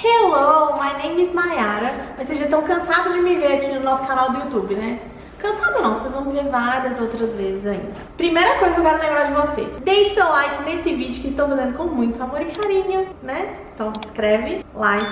Hello, my name is Mayara. Mas vocês já estão cansados de me ver aqui no nosso canal do YouTube, né? Cansado não, vocês vão me ver várias outras vezes ainda. Primeira coisa que eu quero lembrar de vocês: deixe seu like nesse vídeo que estou fazendo com muito amor e carinho, né? Então inscreve, like,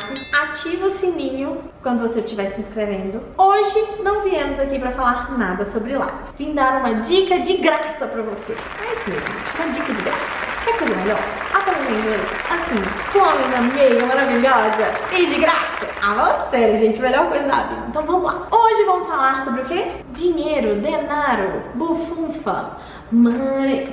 ativa o sininho quando você estiver se inscrevendo. Hoje não viemos aqui pra falar nada sobre live. Vim dar uma dica de graça pra você. É isso mesmo, uma dica de graça. Quer coisa melhor? Aprender inglês assim, com uma menina meio maravilhosa e de graça. Ah, sério, gente, melhor coisa da vida. Então vamos lá. Hoje vamos falar sobre o quê? Dinheiro, denaro, bufunfa, money,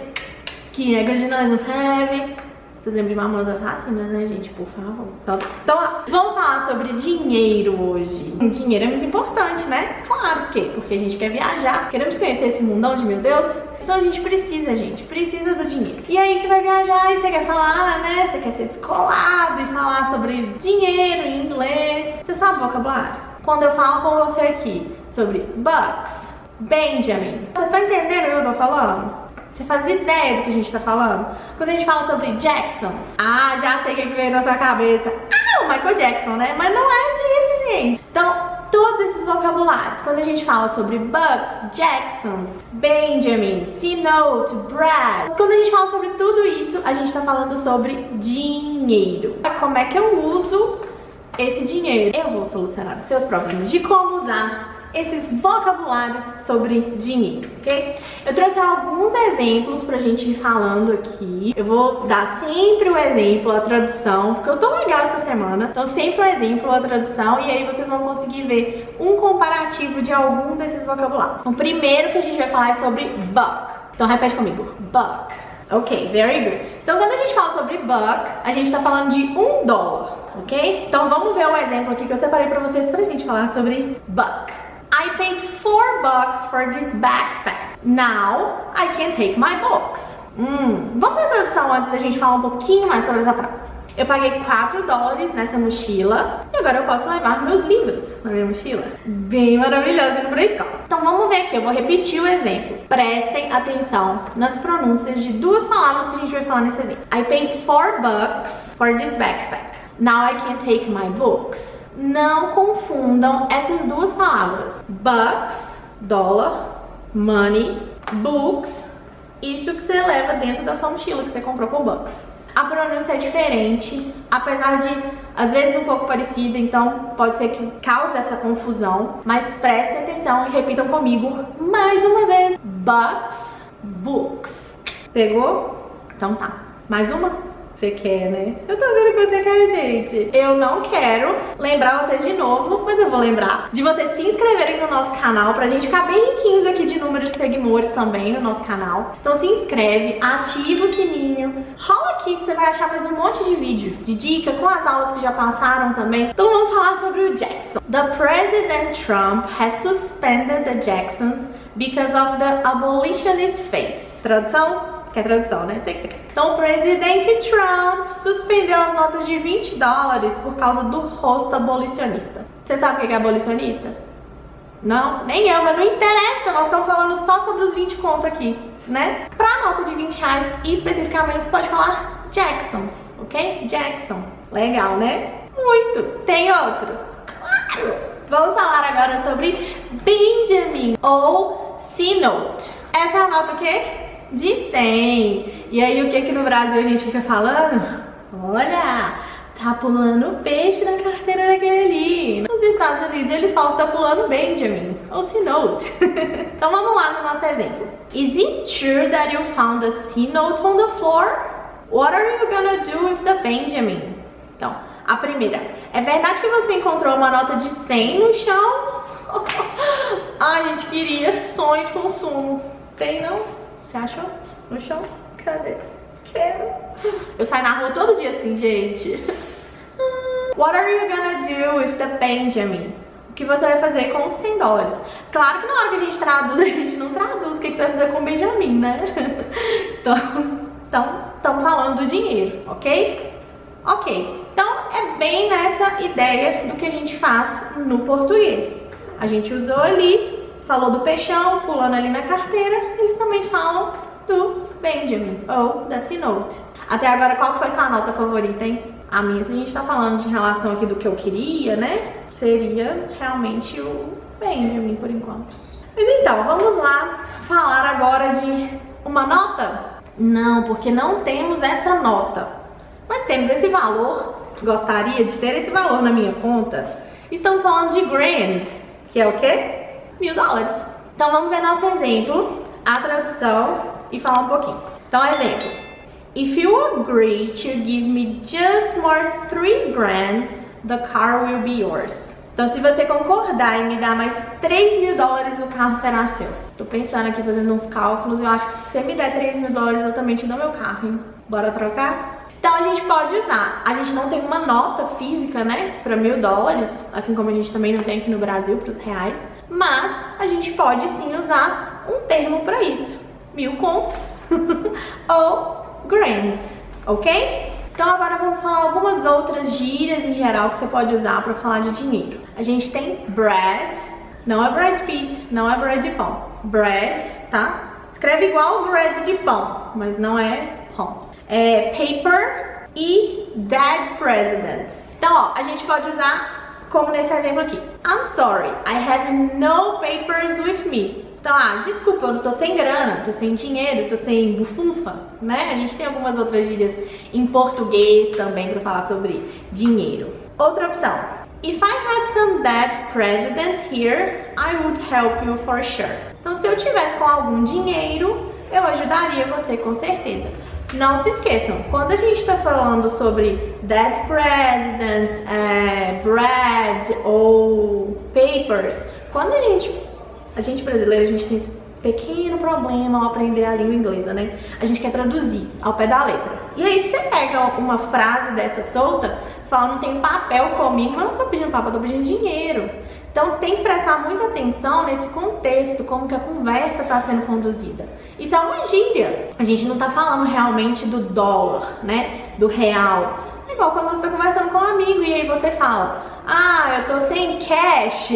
que é de nós não have. Vocês lembram de Mamonas Assassinas, né, gente? Por favor. Então lá. Vamos falar sobre dinheiro hoje. Dinheiro é muito importante, né? Claro, por quê? Porque a gente quer viajar. Queremos conhecer esse mundão de meu Deus. Então a gente precisa do dinheiro. E aí você vai viajar e você quer falar, né? Você quer ser descolado e falar sobre dinheiro em inglês. Você sabe o vocabulário? Quando eu falo com você aqui sobre bucks, Benjamin, você tá entendendo o que eu tô falando? Você faz ideia do que a gente tá falando? Quando a gente fala sobre Jacksons, já sei o que veio na sua cabeça. O Michael Jackson, né? Mas não é disso, gente. Então, todos esses vocabulários, quando a gente fala sobre Bucks, Jacksons, Benjamin, C-Note, Brad, quando a gente fala sobre tudo isso, a gente tá falando sobre dinheiro. Como é que eu uso esse dinheiro? Eu vou solucionar os seus problemas de como usar esses vocabulários sobre dinheiro, ok? Eu trouxe alguns exemplos pra gente ir falando aqui. Eu vou dar sempre o exemplo, a tradução, porque eu tô legal essa semana. Então sempre o exemplo, a tradução, e aí vocês vão conseguir ver um comparativo de algum desses vocabulários. Então, o primeiro que a gente vai falar é sobre buck. Então repete comigo, buck. Ok, very good. Então quando a gente fala sobre buck, a gente tá falando de $1, ok? Então vamos ver um exemplo aqui que eu separei pra vocês pra gente falar sobre buck. I paid $4 for this backpack. Now I can take my books. Vamos ver a tradução antes da gente falar um pouquinho mais sobre essa frase. Eu paguei $4 nessa mochila e agora eu posso levar meus livros na minha mochila. Bem maravilhoso indo pra escola. Então vamos ver aqui, eu vou repetir o exemplo. Prestem atenção nas pronúncias de duas palavras que a gente vai falar nesse exemplo. I paid $4 for this backpack. Now I can take my books. Não confundam essas duas palavras. Bucks, dólar, money, books, isso que você leva dentro da sua mochila que você comprou com bucks. A pronúncia é diferente, apesar de às vezes um pouco parecida, então pode ser que cause essa confusão, mas prestem atenção e repitam comigo mais uma vez. Bucks, books. Pegou? Então tá. Mais uma? Você quer, né? Eu tô vendo que você quer, gente. Eu não quero lembrar vocês de novo, mas eu vou lembrar de vocês se inscreverem no nosso canal pra gente ficar bem riquinhos aqui de número de seguidores também no nosso canal. Então se inscreve, ativa o sininho, rola aqui que você vai achar mais um monte de vídeo de dica com as aulas que já passaram também. Então vamos falar sobre o Jackson. The President Trump has suspended the Jacksons because of the abolitionist face. Tradução? Que é tradução, né? Sei que você quer. Então, o presidente Trump suspendeu as notas de $20 por causa do rosto abolicionista. Você sabe o que é abolicionista? Não? Nem eu, mas não interessa. Nós estamos falando só sobre os 20 conto aqui, né? Pra nota de R$20, especificamente, você pode falar Jacksons, ok? Jackson. Legal, né? Muito. Tem outro? Claro! Vamos falar agora sobre Benjamin, ou C-Note. Essa é a nota o quê? De 100. E aí o que no Brasil a gente fica falando? Olha, tá pulando peixe na carteira daquele ali. Nos Estados Unidos eles falam que tá pulando Benjamin, ou C-Note. Então vamos lá no nosso exemplo. Is it true that you found a C-Note on the floor? What are you gonna do with the Benjamin? Então, a primeira. É verdade que você encontrou uma nota de 100 no chão? Ai, gente, queria sonho de consumo. Tem não? Você achou? No chão? Cadê? Quero. Eu saio na rua todo dia assim, gente. What are you gonna do with the Benjamin? O que você vai fazer com os $100? Claro que na hora que a gente traduz, a gente não traduz o que você vai fazer com o Benjamin, né? Então, estamos falando do dinheiro, ok? Ok. Então, é bem nessa ideia do que a gente faz no português. A gente usou ali, falou do peixão, pulando ali na carteira, eles também falam do Benjamin, ou da C-Note. Até agora, qual foi sua nota favorita, hein? A minha, se a gente tá falando de relação aqui do que eu queria, né? Seria realmente o Benjamin, por enquanto. Mas então, vamos lá falar agora de uma nota? Não, porque não temos essa nota. Mas temos esse valor. Gostaria de ter esse valor na minha conta. Estamos falando de grand, que é o quê? $1000. Então vamos ver nosso exemplo, a tradução e falar um pouquinho. Então, exemplo. If you agree to give me just more $3,000, the car will be yours. Então, se você concordar em me dar mais $3.000, o carro será seu. Tô pensando aqui, fazendo uns cálculos, eu acho que se você me der $3.000, eu também te dou meu carro, hein? Bora trocar? Então, a gente pode usar. A gente não tem uma nota física, né, para $1.000, assim como a gente também não tem aqui no Brasil para os reais. Mas a gente pode sim usar um termo para isso. 1.000 conto ou grands, ok? Então agora vamos falar algumas outras gírias em geral que você pode usar para falar de dinheiro. A gente tem bread, não é Brad Pitt, não é bread de pão. Bread, tá? Escreve igual bread de pão, mas não é pão. É paper e dead presidents. Então, ó, a gente pode usar como nesse exemplo aqui. I'm sorry, I have no papers with me. Então, desculpa, eu não tô sem grana, tô sem dinheiro, tô sem bufunfa, né? A gente tem algumas outras gírias em português também para falar sobre dinheiro. Outra opção. If I had some dead presidents here, I would help you for sure. Então, se eu tivesse com algum dinheiro, eu ajudaria você com certeza. Não se esqueçam, quando a gente está falando sobre dead presidents, bread ou papers, quando a gente brasileiro, a gente tem esse pequeno problema ao aprender a língua inglesa, né? A gente quer traduzir ao pé da letra. E aí você pega uma frase dessa solta, você fala, não tem papel comigo, mas não tô pedindo papel, eu tô pedindo dinheiro. Então tem que prestar muita atenção nesse contexto, como que a conversa está sendo conduzida. Isso é uma gíria. A gente não tá falando realmente do dólar, né? Do real. É igual quando você tá conversando com um amigo e aí você fala, eu tô sem cash,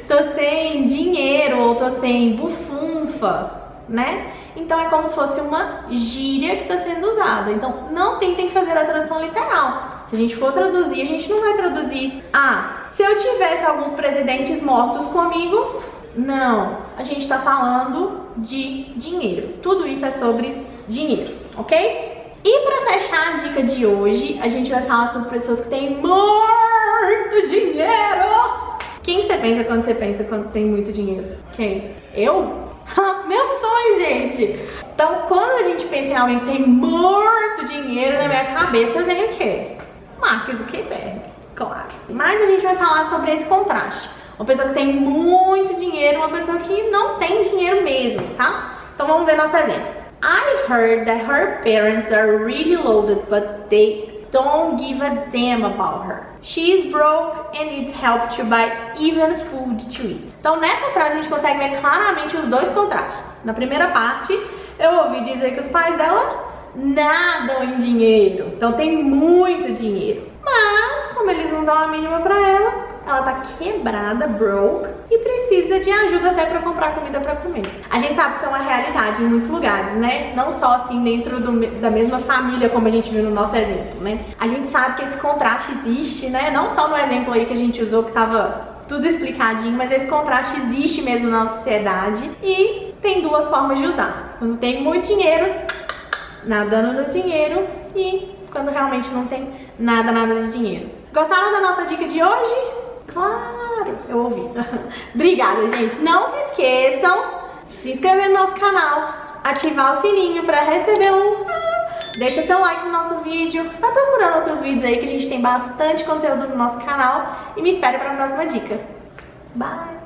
tô sem dinheiro ou tô sem bufunfa, né? Então é como se fosse uma gíria que está sendo usada. Então não tentem fazer a tradução literal. Se a gente for traduzir, a gente não vai traduzir se eu tivesse alguns presidentes mortos comigo. Não, a gente está falando de dinheiro. Tudo isso é sobre dinheiro, ok? E para fechar a dica de hoje, a gente vai falar sobre pessoas que têm muito dinheiro. Quem você pensa quando tem muito dinheiro? Quem? Eu? Meu sonho, gente! Então, quando a gente pensa em alguém que tem muito dinheiro, na minha cabeça vem o quê? Mark Zuckerberg, claro. Mas a gente vai falar sobre esse contraste. Uma pessoa que tem muito dinheiro, uma pessoa que não tem dinheiro mesmo, tá? Então vamos ver nosso exemplo. I heard that her parents are really loaded, but they don't give a damn about her. She is broke and needs help to buy even food to eat. Então nessa frase a gente consegue ver claramente os dois contrastes. Na primeira parte, eu ouvi dizer que os pais dela nadam em dinheiro, então tem muito dinheiro. Mas, como eles não dão a mínima pra ela tá quebrada, broke, e precisa de ajuda até pra comprar comida pra comer. A gente sabe que isso é uma realidade em muitos lugares, né? Não só assim dentro da mesma família, como a gente viu no nosso exemplo, né? A gente sabe que esse contraste existe, né? Não só no exemplo aí que a gente usou, que tava tudo explicadinho, mas esse contraste existe mesmo na sociedade e tem duas formas de usar. Quando tem muito dinheiro, nadando no dinheiro, e quando realmente não tem nada de dinheiro. Gostaram da nossa dica de hoje? Claro, eu ouvi. Obrigada, gente. Não se esqueçam de se inscrever no nosso canal, ativar o sininho para receber Deixa seu like no nosso vídeo, vai procurando outros vídeos aí que a gente tem bastante conteúdo no nosso canal e me espere para a próxima dica. Bye!